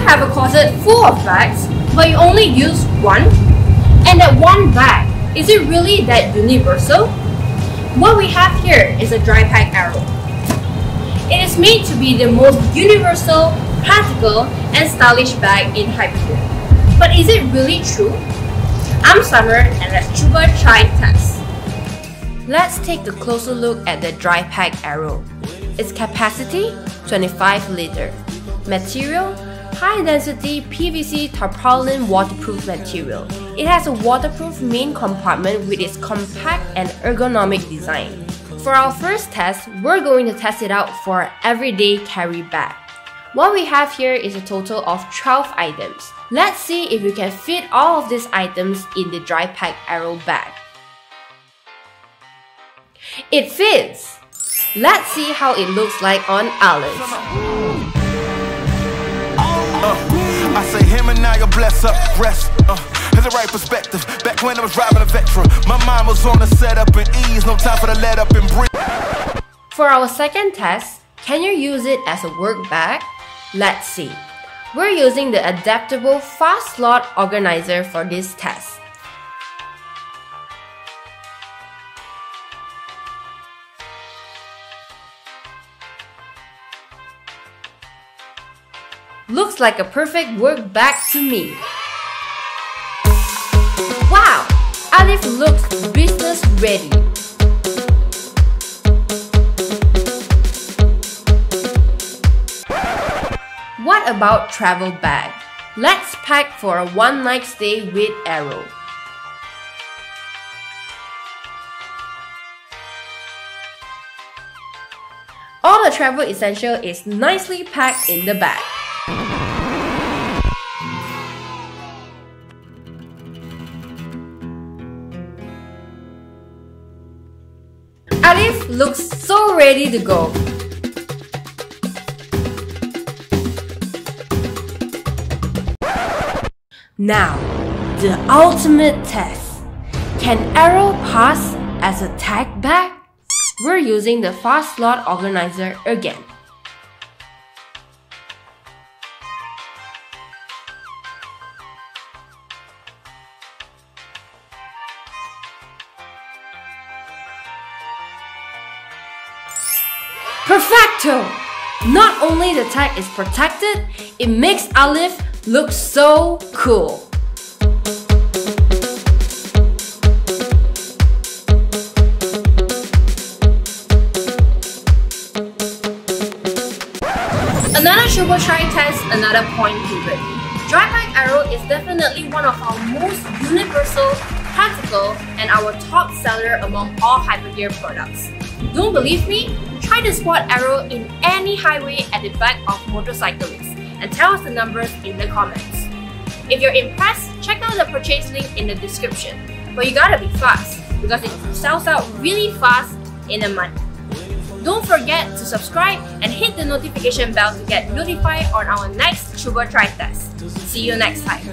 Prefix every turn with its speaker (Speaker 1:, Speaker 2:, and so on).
Speaker 1: have a closet full of bags, but you only use one? And that one bag, is it really that universal? What we have here is a Dry Pac Aero. It is made to be the most universal, practical, and stylish bag in Hypergear. But is it really true? I'm Summer and let's Cuba try test. Let's take a closer look at the Dry Pac Aero. Its capacity, 25 liter. Material, high density PVC tarpaulin waterproof material. It has a waterproof main compartment with its compact and ergonomic design. For our first test, we're going to test it out for our everyday carry bag. What we have here is a total of 12 items. Let's see if we can fit all of these items in the Dry Pac Aero bag. It fits! Let's see how it looks like on Alice.
Speaker 2: I say him and now you bless up, rest. Has the right perspective. Back when I was driving a Vectra, my mind was on the setup and ease, no time for the let up and breathe.
Speaker 1: For our second test, can you use it as a work bag? Let's see. We're using the adaptable fast slot organizer for this test. Looks like a perfect work bag to me. Wow! Alif looks business ready. What about travel bag? Let's pack for a one-night stay with Aero. All the travel essential is nicely packed in the bag. Alif looks so ready to go. Now, the ultimate test. Can Aero pass as a tag bag? We're using the fast slot organizer again. Perfecto! Not only the tag is protected, it makes Alif look so cool. Another Cuba try test, another point proven. Dry Pac Aero is definitely one of our most universal, practical, and our top seller among all Hypergear products. Don't believe me? Try to spot Aero in any highway at the back of motorcyclists and tell us the numbers in the comments. If you're impressed, check out the purchase link in the description. But you gotta be fast because it sells out really fast in a month. Don't forget to subscribe and hit the notification bell to get notified on our next Cuba try test. See you next time.